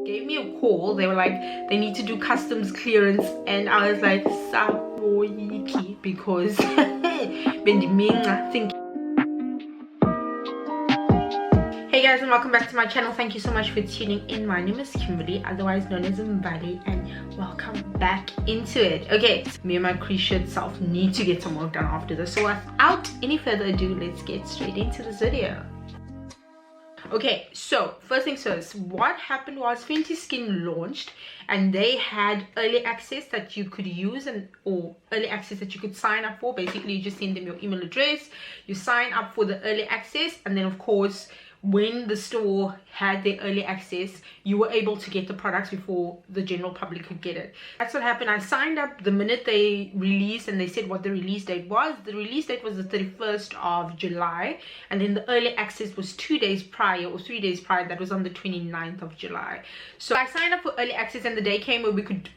gave me a call. They were like, they need to do customs clearance, and I was like, Saboyiki, because I think. Hey guys, and welcome back to my channel. Thank you so much for tuning in. My name is Kimberly, otherwise known as Mbali, and welcome back into it. Okay, me and my Christian self need to get some work done after this, so without any further ado, let's get straight into this video. Okay, so first things first, what happened was Fenty Skin launched, and they had early access that you could use, or early access that you could sign up for. Basically, you just send them your email address, you sign up for the early access, and then of course when the store had their early access, you were able to get the products before the general public could get it. That's what happened. I signed up the minute they released, and they said what the release date was. The release date was the 31st of July, and then the early access was 2 days prior or 3 days prior. That was on the 29th of July. So I signed up for early access, and the day came where we could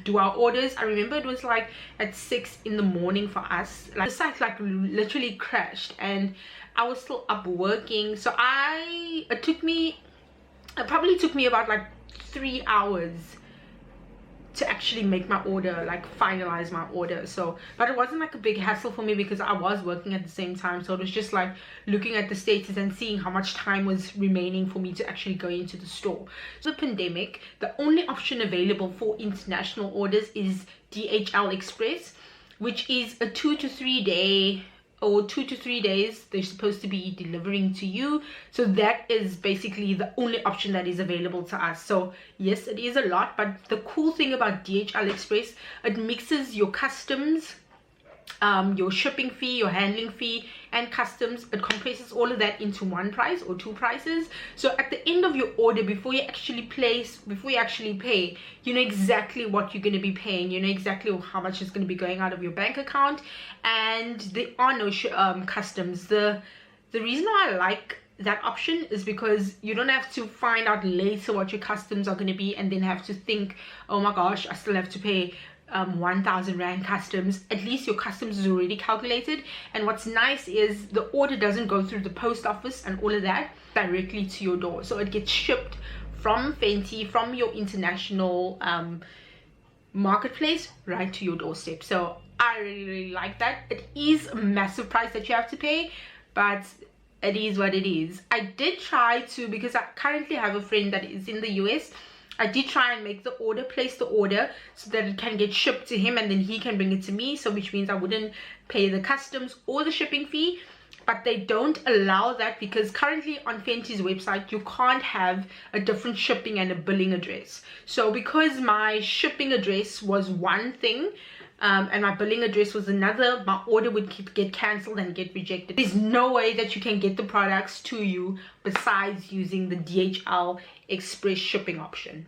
do our orders. I remember it was like at 6 in the morning for us. Like the site like literally crashed, and I was still up working. So it probably took me about like 3 hours to actually make my order, like finalize my order. So, but it wasn't like a big hassle for me because I was working at the same time. So it was just like looking at the status and seeing how much time was remaining for me to actually go into the store. So the pandemic, the only option available for international orders is DHL Express, which is a 2 to 3 day, or 2 to 3 days they're supposed to be delivering to you. So that is basically the only option that is available to us. So yes, it is a lot, but the cool thing about DHL Express, it mixes your customs, your shipping fee, your handling fee, and customs. It compresses all of that into one price or two prices. So at the end of your order, before you actually pay, you know exactly what you're going to be paying. You know exactly how much is going to be going out of your bank account, and there are no customs. The reason why I like that option is because you don't have to find out later what your customs are going to be and then have to think, oh my gosh, I still have to pay 1,000 Rand customs. At least your customs is already calculated. And what's nice is the order doesn't go through the post office and all of that, directly to your door. So it gets shipped from Fenty, from your international marketplace, right to your doorstep. So I really like that. It is a massive price that you have to pay, but it is what it is. I did try to, because I currently have a friend that is in the US, I did try and make the order, place the order so that it can get shipped to him and then he can bring it to me. So which means I wouldn't pay the customs or the shipping fee. But they don't allow that because currently on Fenty's website, you can't have a different shipping and a billing address. So because my shipping address was one thing, and my billing address was another, my order would get cancelled and get rejected. There's no way that you can get the products to you besides using the DHL Express shipping option.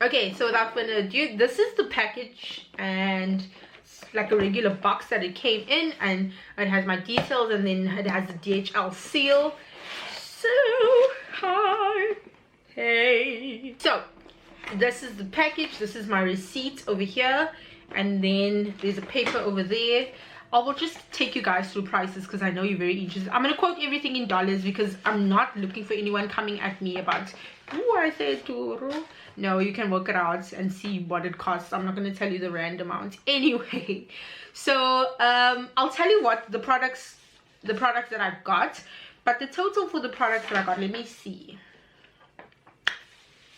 Okay, so without further ado, this is the package, and it's like a regular box that it came in, and it has my details, and then it has the DHL seal. So hi, hey. So this is the package. This is my receipt over here. And then there's a paper over there. I will just take you guys through prices because I know you're very interested. I'm going to quote everything in dollars because I'm not looking for anyone coming at me about, ooh, I said Toro. No, you can work it out and see what it costs. I'm not going to tell you the rand amount. Anyway, so I'll tell you what the products that I've got. But the total for the products that I got, let me see.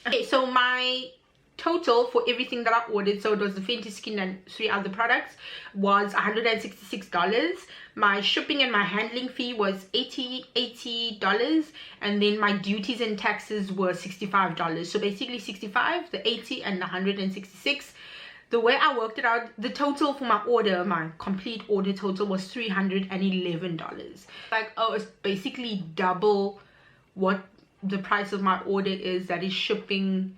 Okay, so my total for everything that I ordered, so it was the Fenty Skin and 3 other products, was $166. My shipping and my handling fee was $80, and then my duties and taxes were $65. So basically 65, the 80, and the 166. The way I worked it out, the total for my order, my complete order total, was $311. Like, oh, it's basically double what the price of my order is. That is shipping,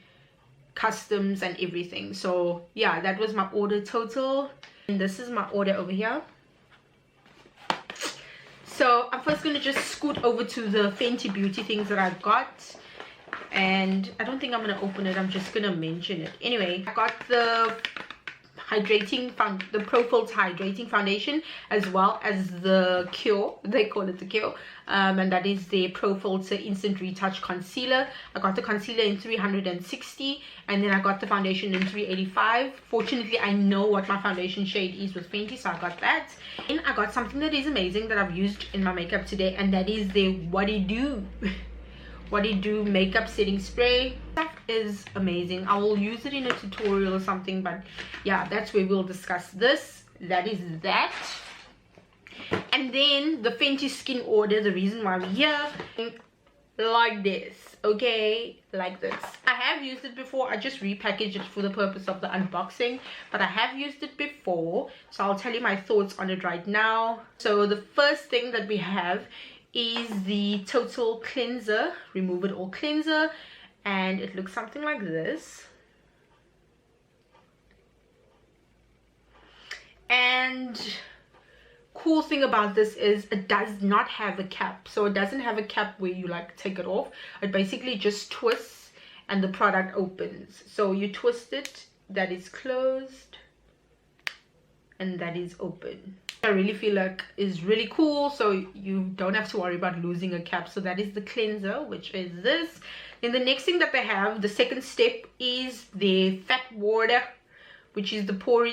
customs, and everything. So yeah, that was my order total, and this is my order over here. So I'm first going to just scoot over to the Fenty Beauty things that I've got, and I don't think I'm going to open it, I'm just going to mention it. Anyway, I got the the Pro Filter Hydrating Foundation, as well as the Cure, they call it the Cure, and that is the Pro Filter Instant Retouch Concealer. I got the concealer in 360, and then I got the foundation in 385. Fortunately, I know what my foundation shade is with Fenty, so I got that. And I got something that is amazing that I've used in my makeup today, and that is the What It Do What It Do makeup setting spray. That is amazing. I will use it in a tutorial or something, but yeah, that's where we'll discuss this. That is that. And then the Fenty Skin order, the reason why we're here, like this, okay, like this. I have used it before. I just repackaged it for the purpose of the unboxing, but I have used it before, so I'll tell you my thoughts on it right now. So the first thing that we have is the Total Cleanser, Remove It All Cleanser, and it looks something like this. And cool thing about this is it does not have a cap, so it doesn't have a cap where you like take it off. It basically just twists and the product opens. So you twist it, that is closed, and that is open. I really feel like is really cool, so you don't have to worry about losing a cap. So that is the cleanser, which is this. Then the next thing that they have, the second step, is the Fat Water, which is the pore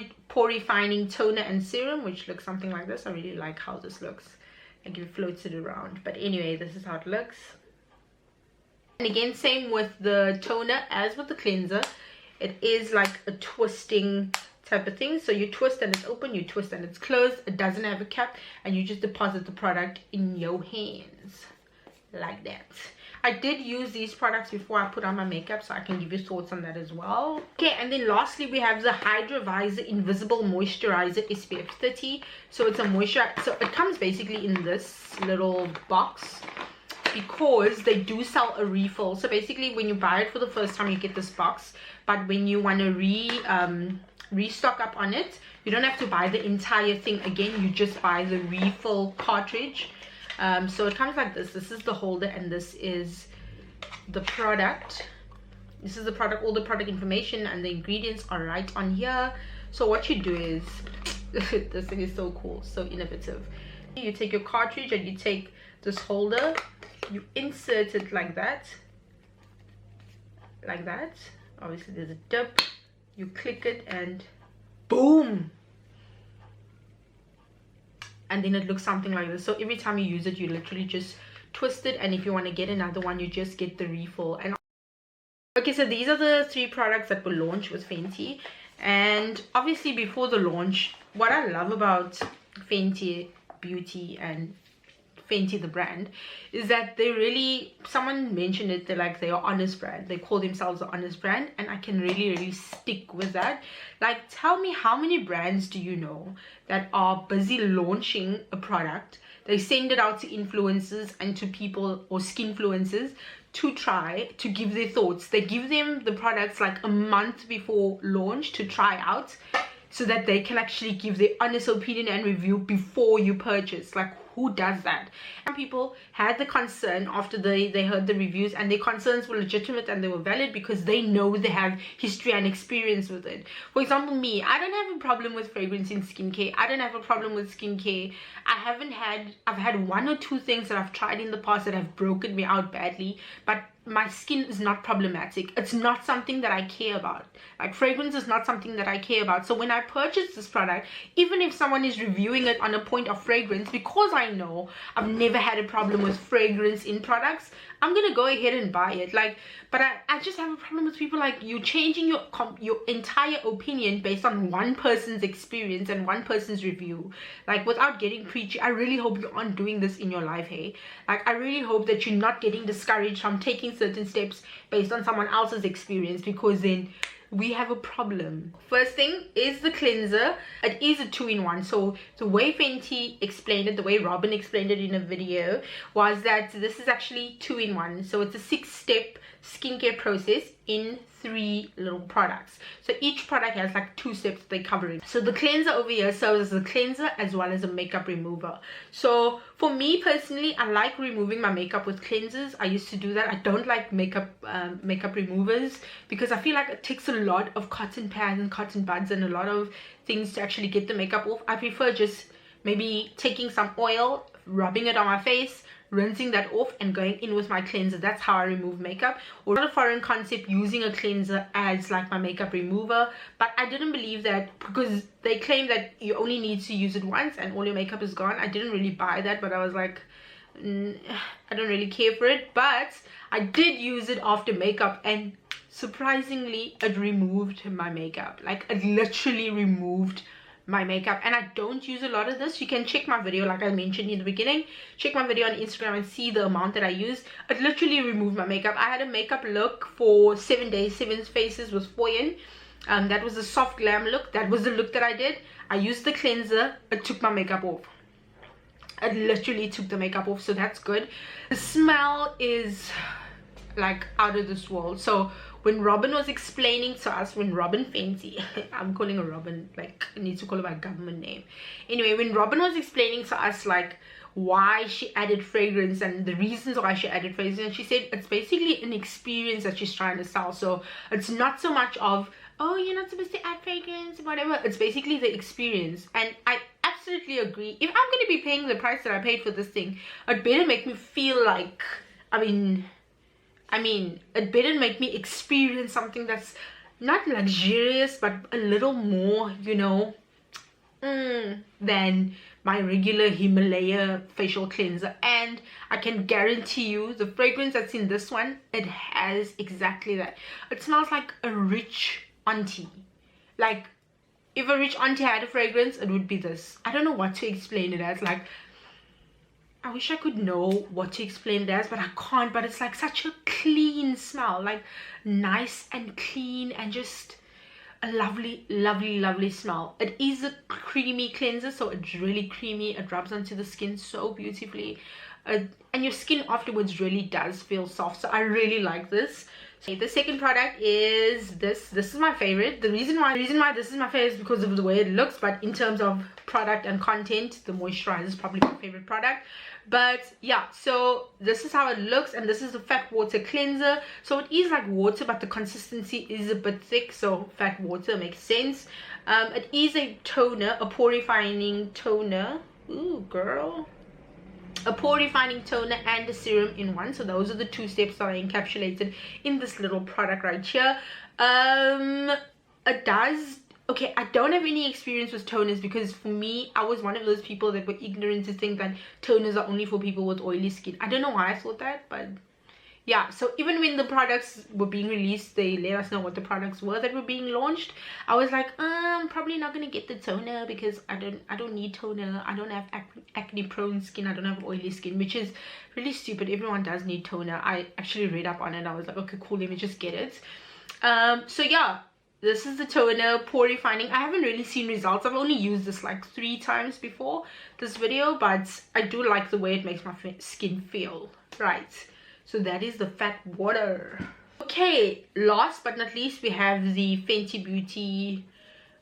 refining toner and serum, which looks something like this. I really like how this looks, like it floats it around. But anyway, this is how it looks. And again, same with the toner as with the cleanser, it is like a twisting type of thing. So you twist and it's open, you twist and it's closed. It doesn't have a cap, and you just deposit the product in your hands like that. I did use these products before I put on my makeup, so I can give you thoughts on that as well. Okay, and then lastly we have the Hydra Vizor Invisible Moisturizer SPF 30. So it's a moisturizer, so it comes basically in this little box, because they do sell a refill. So basically when you buy it for the first time, you get this box, but when you want to restock up on it, you don't have to buy the entire thing again, you just buy the refill cartridge. So it comes like this. This is the holder, and this is the product. This is the product, all the product information and the ingredients are right on here. So what you do is this thing is so cool, so innovative. You take your cartridge and you take this holder, you insert it like that, obviously there's a dip, you click it and boom, and then it looks something like this. So every time you use it, you literally just twist it, and if you want to get another one, you just get the refill. And okay, so these are the 3 products that were launched with Fenty. And obviously before the launch, what I love about Fenty Beauty and Fenty the brand is that they really, someone mentioned it, they're an honest brand. They call themselves an honest brand, and I can really stick with that. Like, tell me, how many brands do you know that are busy launching a product, they send it out to influencers and to people, or skinfluencers, to try, to give their thoughts. They give them the products like a month before launch to try out, so that they can actually give their honest opinion and review before you purchase. Like, who does that? And people had the concern after they heard the reviews, and their concerns were legitimate and they were valid, because they know they have history and experience with it. For example, me, I don't have a problem with fragrance in skincare. I don't have a problem with skincare. I've had 1 or 2 things that I've tried in the past that have broken me out badly, but my skin is not problematic. It's not something that I care about. Like, fragrance is not something that I care about. So when I purchase this product, even if someone is reviewing it on a point of fragrance, because I know I've never had a problem with fragrance in products, I'm gonna go ahead and buy it. Like, but I just have a problem with people like you changing your entire opinion based on one person's experience and one person's review. Like, without getting preachy, I really hope you aren't doing this in your life, hey? Like, I really hope that you're not getting discouraged from taking certain steps based on someone else's experience, because then we have a problem. First thing is the cleanser. It is a 2-in-1. So the way Fenty explained it, the way Robin explained it in a video, was that this is actually 2-in-1. So it's a 6-step skincare process in 3 little products. So each product has like 2 steps they cover it. So the cleanser over here serves as a cleanser as well as a makeup remover. So For me personally, I like removing my makeup with cleansers. I used to do that. I don't like makeup removers because I feel like it takes a lot of cotton pads and cotton buds and a lot of things to actually get the makeup off. I prefer just maybe taking some oil, rubbing it on my face, rinsing that off, and going in with my cleanser. That's how I remove makeup. Or not a foreign concept using a cleanser as like my makeup remover, but I didn't believe that because they claim that you only need to use it once and all your makeup is gone. I didn't really buy that, but I was like, I don't really care for it. But I did use it after makeup, and surprisingly it removed my makeup. Like, it literally removed my makeup. And I don't use a lot of this. You can check my video, like I mentioned in the beginning, check my video on Instagram and see the amount that I used. It literally removed my makeup. I had a makeup look for 7 days, 7 faces with foil. That was a soft glam look. That was the look that I did. I used the cleanser. It took my makeup off. It literally took the makeup off, so that's good. The smell is like out of this world. So when Robin was explaining to us, when Robin Fenty, I'm calling her Robin, like I need to call her by government name. Anyway, when Robin was explaining to us like why she added fragrance and the reasons why she added fragrance, and she said it's basically an experience that she's trying to sell. So it's not so much of, oh, you're not supposed to add fragrance, whatever. It's basically the experience. And I absolutely agree. If I'm going to be paying the price that I paid for this thing, it better make me feel like, I mean, it better make me experience something that's not luxurious, but a little more, you know, than my regular Himalaya facial cleanser. And I can guarantee you the fragrance that's in this one, it has exactly that. It smells like a rich auntie. Like, if a rich auntie had a fragrance, it would be this. I don't know what to explain it as. Like, I wish I could know what to explain it as, but I can't. But it's like such a clean smell, like nice and clean and just a lovely, lovely, lovely smell. It is a creamy cleanser, so it's really creamy. It rubs onto the skin so beautifully, and your skin afterwards really does feel soft. So I really like this. So the second product is this. This is my favorite. The reason why this is my favorite is because of the way it looks, but in terms of product and content, the moisturizer is probably my favorite product. But yeah, so this is how it looks, and this is the fat water cleanser. So it is like water, but the consistency is a bit thick, so fat water makes sense. It is a toner, a pore refining toner. Ooh, girl. A pore refining toner and a serum in one. So those are the 2 steps that are encapsulated in this little product right here. It does, okay, I don't have any experience with toners because for me, I was one of those people that were ignorant to think that toners are only for people with oily skin. I don't know why I thought that, but yeah. So even when the products were being released, they let us know what the products were that were being launched. I was like, I'm probably not gonna get the toner because I don't need toner. I don't have acne prone skin. I don't have oily skin, which is really stupid. Everyone does need toner. I actually read up on it. I was like, okay, cool, let me just get it. So yeah, this is the toner, pore refining. I haven't really seen results. I've only used this like 3 times before this video, but I do like the way it makes my skin feel. Right, so that is the fat water. Okay, last but not least, we have the Fenty Beauty,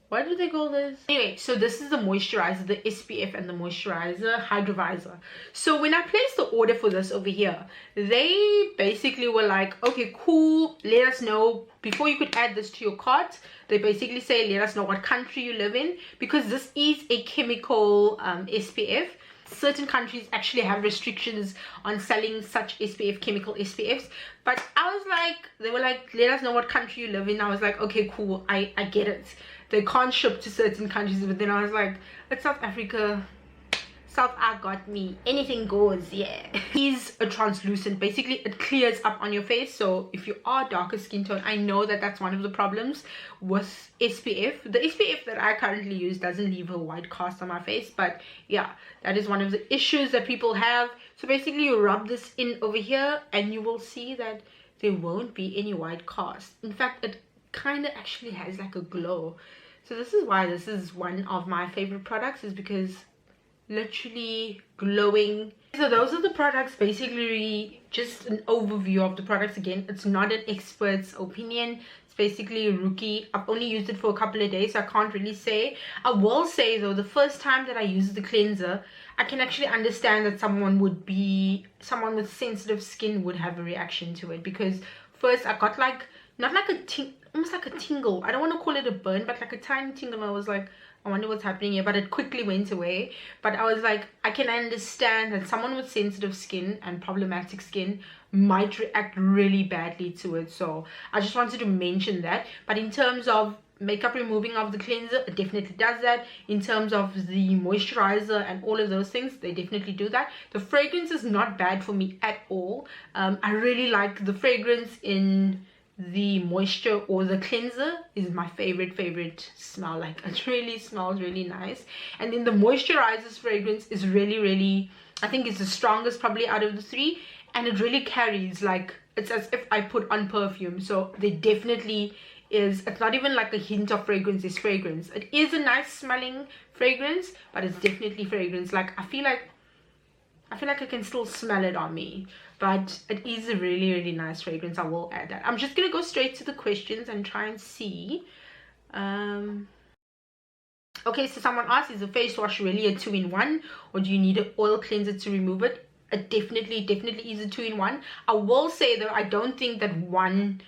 what do they call this? Anyway, so this is the moisturizer, the SPF and the moisturizer, Hydra Vizor. So when I placed the order for this over here, they basically were like, okay, cool, let us know before you could add this to your cart. They basically say, let us know what country you live in, because this is a chemical SPF. Certain countries actually have restrictions on selling such SPF, chemical SPFs. But I was like, they were like, let us know what country you live in. I was like, okay, cool, I get it. They can't ship to certain countries. But then I was like, it's South Africa. South I got me. Anything goes, yeah. It is a translucent. Basically, it clears up on your face. So if you are darker skin tone, I know that that's one of the problems with SPF. The SPF that I currently use doesn't leave a white cast on my face. But yeah, that is one of the issues that people have. So basically, you rub this in over here and you will see that there won't be any white cast. In fact, it kind of actually has like a glow. So this is why this is one of my favorite products, is because literally glowing. So those are the products, basically just an overview of the products. Again, it's not an expert's opinion, it's basically a rookie. I've only used it for a couple of days, so I can't really say. I will say though, the first time that I used the cleanser, I can actually understand that someone with sensitive skin would have a reaction to it, because first I got like, not like almost like a tingle. I don't want to call it a burn, but like a tiny tingle. I was like, I wonder what's happening here, but it quickly went away. But I was like, I can understand that someone with sensitive skin and problematic skin might react really badly to it. So I just wanted to mention that. But in terms of makeup removing of the cleanser, it definitely does that. In terms of the moisturizer and all of those things, they definitely do that. The fragrance is not bad for me at all. I really like the fragrance in the moisture, or the cleanser is my favorite smell. Like, it really smells really nice. And then the moisturizer's fragrance is really, I think it's the strongest probably out of the three, and it really carries, like, it's as if I put on perfume. So there definitely is, it's not even like a hint of fragrance, it's fragrance. It is a nice smelling fragrance, but it's definitely fragrance. Like, I feel like I can still smell it on me, but it is a really nice fragrance. I will add that. I'm just gonna go straight to the questions and try and see. Okay, so someone asked, is a face wash really a 2-in-1, or do you need an oil cleanser to remove it? It definitely is a 2-in-1. I will say though, I don't think that one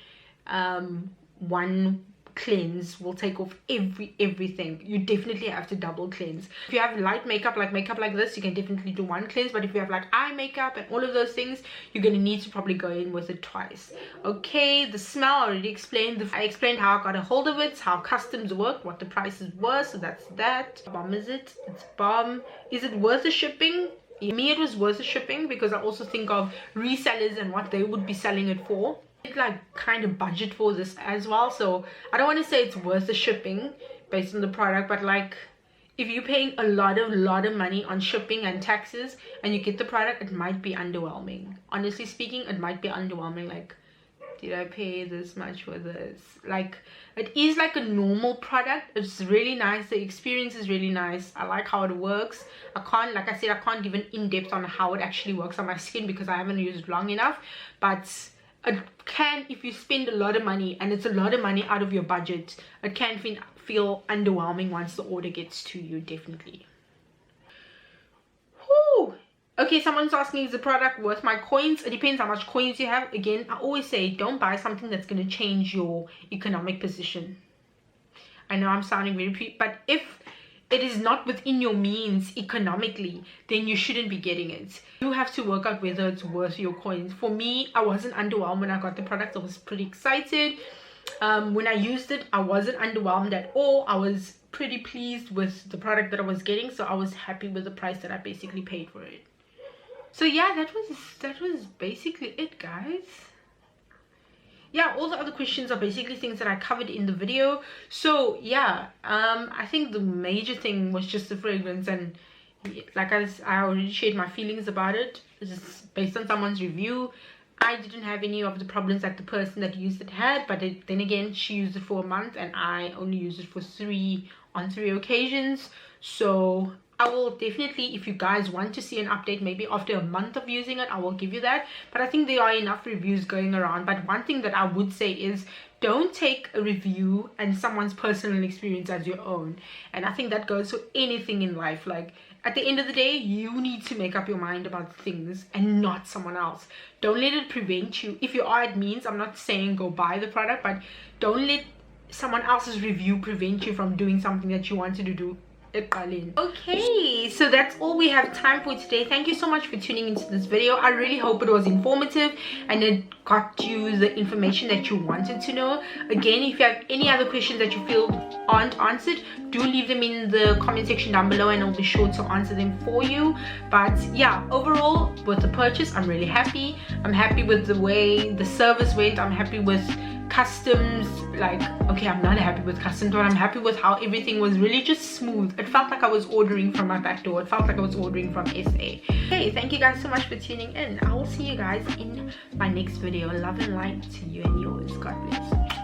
cleanse will take off everything. You definitely have to double cleanse. If you have light makeup like this, you can definitely do one cleanse. But if you have like eye makeup and all of those things, you're gonna need to probably go in with it twice. Okay, the smell I already explained. I explained how I got a hold of it, how customs work, what the prices were. So that's that. Bomb is it? It's bomb. Is it worth the shipping? For me, it was worth the shipping, because I also think of resellers and what they would be selling it for. Like kind of budget for this as well, so I don't want to say it's worth the shipping based on the product, but like, if you're paying a lot of money on shipping and taxes and you get the product, it might be underwhelming. Honestly speaking, it might be underwhelming. Like, did I pay this much for this? Like, it is like a normal product. It's really nice. The experience is really nice. I like how it works. Like I said, I can't give an in-depth on how it actually works on my skin because I haven't used it long enough, but it can, if you spend a lot of money and it's a lot of money out of your budget, it can feel underwhelming once the order gets to you, definitely. Whew. Okay, someone's asking, is the product worth my coins? It depends how much coins you have. Again, I always say, don't buy something that's going to change your economic position. I know I'm sounding very but if it is not within your means economically, then you shouldn't be getting it. You have to work out whether it's worth your coins. For me, I wasn't underwhelmed when I got the product. I was pretty excited. When I used it, I wasn't underwhelmed at all. I was pretty pleased with the product that I was getting, so I was happy with the price that I basically paid for it. So yeah, that was basically it, guys. Yeah, all the other questions are basically things that I covered in the video. So yeah, I think the major thing was just the fragrance, and like I already shared my feelings about it. This is based on someone's review. I didn't have any of the problems that the person that used it had, but then again, she used it for a month and I only used it for on three occasions. So I will definitely, if you guys want to see an update maybe after a month of using it, I will give you that. But I think there are enough reviews going around. But one thing that I would say is, don't take a review and someone's personal experience as your own. And I think that goes for anything in life. Like, at the end of the day, you need to make up your mind about things and not someone else. Don't let it prevent you. If you are at means, I'm not saying go buy the product, but don't let someone else's review prevent you from doing something that you wanted to do. Okay, so that's all we have time for today. Thank you so much for tuning into this video. I really hope it was informative and it got you the information that you wanted to know. Again, if you have any other questions that you feel aren't answered, do leave them in the comment section down below and I'll be sure to answer them for you. But yeah, overall with the purchase, I'm really happy. I'm happy with the way the service went. I'm happy with customs. Like, okay, I'm not happy with customs, but I'm happy with how everything was really just smooth. It felt like I was ordering from my back door. It felt like I was ordering from SA. Okay, thank you guys so much for tuning in. I will see you guys in my next video. Love and light to you and yours. God bless.